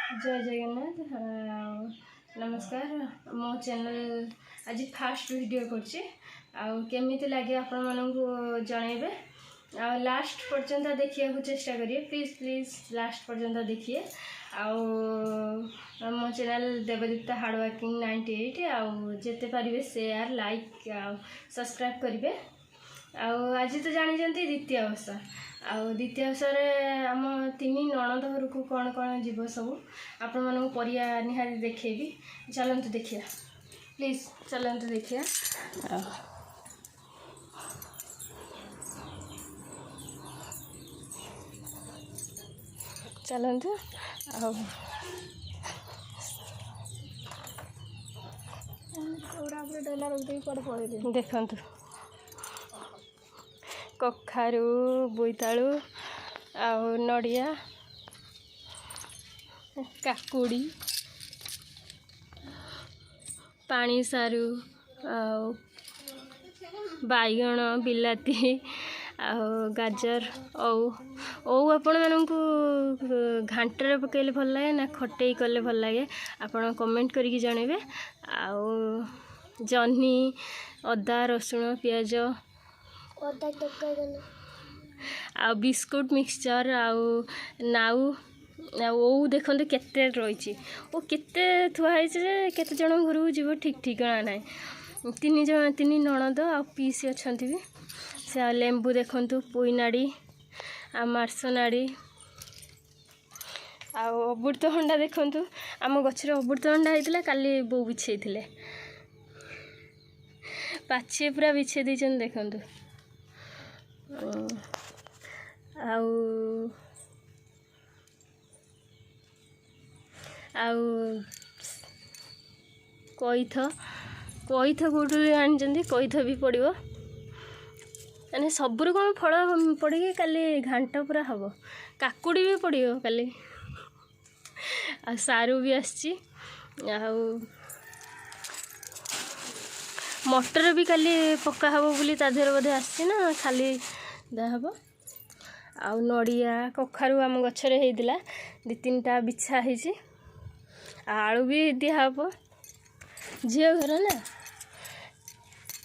जय जगन्नाथ। नमस्कार। मो चैनल आज फास्ट वीडियो करमिति लगे आपण मानू जनइबे लास्ट पर्यंत देखिए चेष्टा करिए। प्लीज प्लीज लास्ट पर्यंत देखिए। मो चैनल देवदीप्ता हार्डवर्किंग 98 आते पारे शेयर लाइक सब्सक्राइब करेंगे। आज तो जानी द्वितीय अवसर द्वितीय अवसर आम तीन नणद घर को कौन कौन जीव सब आपण मानू परिया निहारी देखेबी। चलतु देखिए, प्लीज चलतु देखिए। चलतु देखु कखारू बोईतालु नड़िया काकुड़ी पानी सारू बैगण बिलाती गाजर आपण मानू घांटे पकड़े भल लगे ना खटे कले भल लगे आपण कमेंट करके जनइबे। जह्नी अदा रसुण पियाज बिस्कुट मिक्सचर नाउ देखते केते रही केते थुआई केते जन घर को जीव ठीक ठिकाना ना। तीन नणद पीसी अच्छा भी से लेंबू देखु पुईनाड़ी मार्सनाड़ी अमृतभंडा देखु आम गचर अमृतभंडा होता काली बो बिछे पाछे पूरा बिछे देछन देखु। कईथ कईथ कौटू आनी कईथ भी पड़ो मैंने सबुर कौन फल पड़ी काली घांट पूरा हम काकुड़ी भी पड़ो काली सारू भी आसी मटर भी काली पक्का हम बोली तादेर बोधे आसी ना खाली दाहब नड़िया कखारू आम गचर होता दी तीन टा बिछा है आलू भी दिहब झील घर ना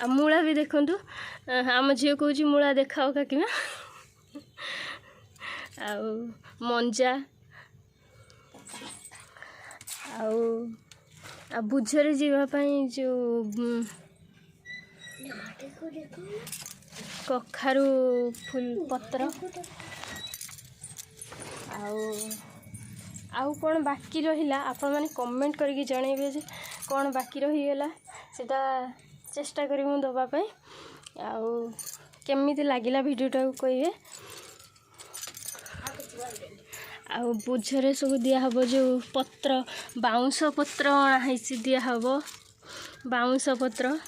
मूला भी देखु आम झील कौच मूला देखाओ काकिमा मंजा बुझे जावाई जो कखारू फुल पत्र आउ कौन बाकी रहा आपण मैंने कमेंट करके जनइबे जे कौन बाकी रहीगला सेटा चेष्टा करी दवापाई। केमिति लागिला वीडियोटा को कहिए। बुझे सब दिहब जो पत्र बाउंस पत्र अणाई दिहब बाउंस पत्र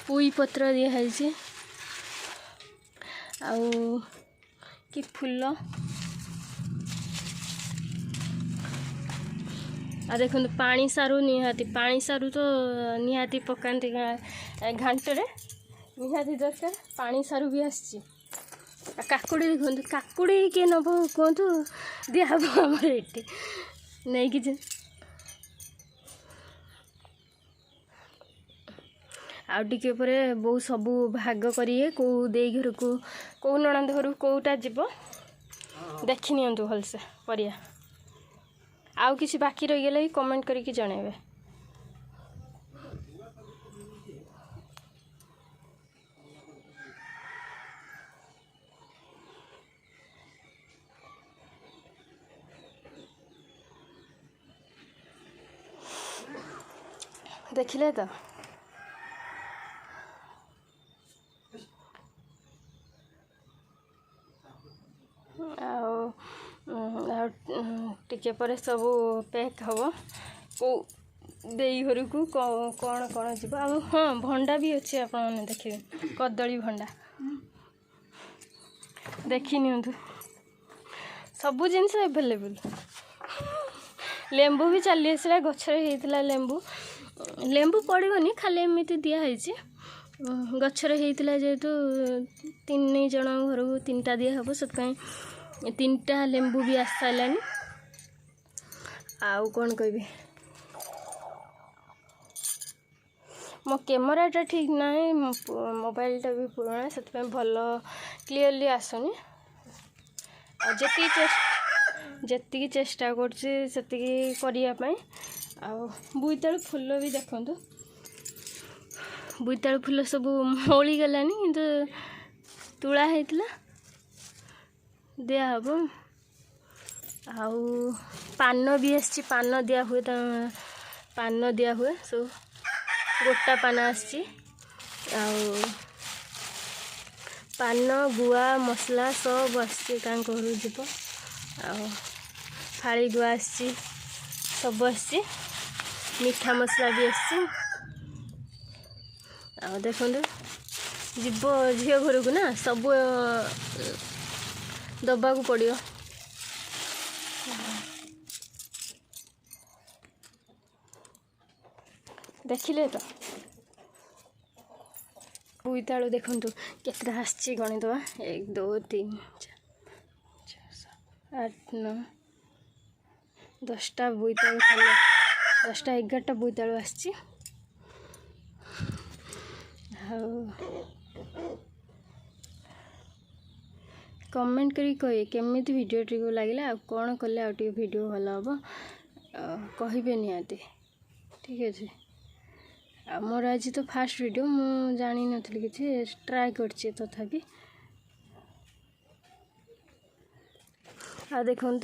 पुई पत्र दिखाई कि फूल देखो पानी सारू निहाती पानी सारू तो निहाती पकाती घांटे निहाती दरकार पानी सारू भी आसी काकुड़ी देखो काकुड़ी किए नब कहतु दिहब आमर ये नहीं कि आउटे बहु सबू भाग करिए कौ दे घर को कौ नणंद घर कौटा जीव देखी नियंतु भलसे परिया। आउ किसी बाकी रही गले कमेंट करके जनइबे। देखिले तो टिके पर सब पैक हम को दे घर को कौन कौन जीव हाँ भंडा भी अच्छे आप देखिए कदली भंडा देखी नियंतु सबू जिनस एभेलेबल। लेंबू भी चली आसला गचर होता लेंबू पड़ोनी खाली एमती दिखाई गचर होता जेहेतु तीन जन घर को तीन टा दिहब से तीन टा लेंबू भी आस सारानी आउ कौन कहबी मो कैमराटा ठीक ना मोबाइलटा भी पुराना से भल क्लीयरली आसुनी जी चेष्टा करने बोईतालु फूल भी देखु बोईतालु फूल सब मौली गलानी किंतु तुला होता दिहब आउ पान भी आसी पान दिया हुए पान दिया हुए सब गोटा पान आसी पान गुआ मसला सब आसी घर जीव फाड़ी गुआ आसी सब आसी मीठा मसला भी आसी देखो जीव झील घर को ना सब दबा को पड़ो देखिले तो बोईतालु देखु केतटा आसी गणिदवा 1 2 3 4 8 9 10टा बोईतालु खाली 10टा 11टा बोईतालु आसी कमेंट करी कहे केमिति वीडियो टी लगे आ कौन कले आउ वीडियो भल हम कहे निहाती ठीक अच्छे मोर आज तो फास्ट वीडियो मु जानी नथली कि ट्राई करछि तथापि आ देखु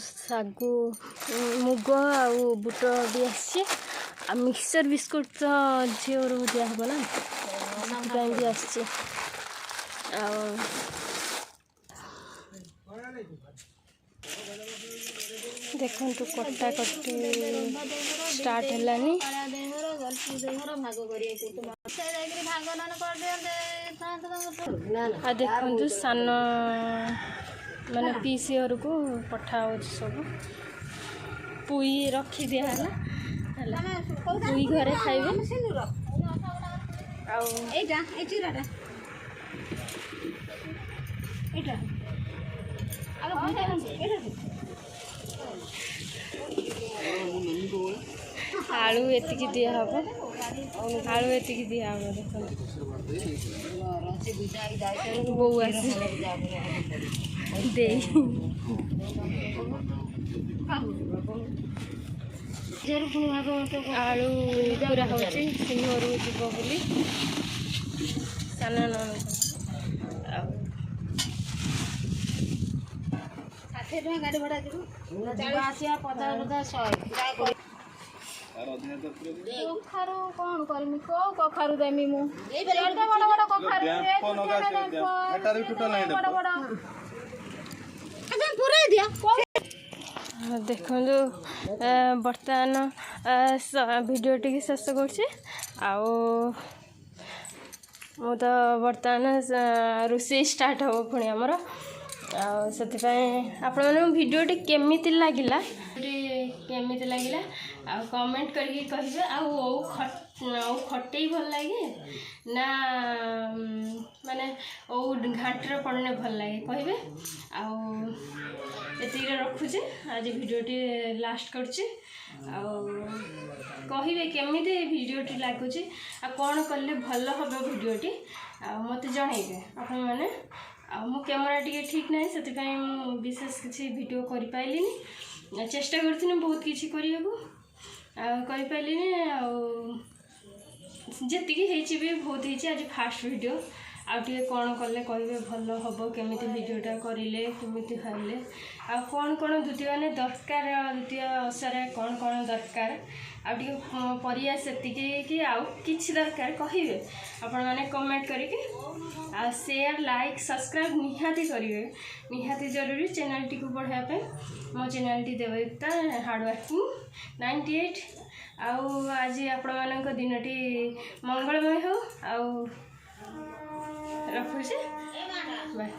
सागु मुग आ बुट भी आसी आ मिक्सचर बिस्कुट तो झील दिहब ना भी आसी देखु कटा कटी स्टार्ट है देखु सान माने पीसी घर को पठा सब पुई रखी दिहला पुई घरे खाइबे आलू एतिकी दिहब आलू एतिकी दिहब देख बो आसी दे आलू पूरा हो सिंहर जीव बोली सान गाड़ी भड़ा कखारू कौन करमी को कखारू देमी मु बड़ बड़ कखारू देखो बर्तमान वीडियो टी शेष कर तो बर्तमान रोषे स्टार्ट हम पुणी आमर आपण भिडियोटी केमिति लगिला केमिति लगिला आ कमेंट करके कहिबे आ खटे भल लगे ना माने ओ घाटर पड़ने भल लगे कहिबे आ एतिके रखुचे आज भिडियोटी लास्ट करछि आ कहिबे केमिति भिडियोटी लागुछि आ कोन करले भल हबे भिडियोटी आ मते जणाइबे आपण माने मो कैमरा टी ठीक ना से विशेष किसी वीडियो कर पाइलिनी चेष्टा करथिनी बहुत किसी करने जी भी बहुत ही आज फास्ट वीडियो आउे कौन कले कहे भल हम केमी वीडियोटा करें केमी खाइले आ कौन कौन द्वितीय मैंने दरकार द्वितीय ओषार कौन कौन दरकार आउे परिया से कि आउ किसी दरकार कहे आपण मैंने कमेंट करके आ शेयर लाइक सब्सक्राइब निहाती करेंगे निहाती जरूरी चैनल टी को बढ़ापे मो चैनल टी देवयुक्ता हार्डवर्किंग 98 आउ आज आपण मान दिनटी मंगलमय हो आउ रखुचे बाय।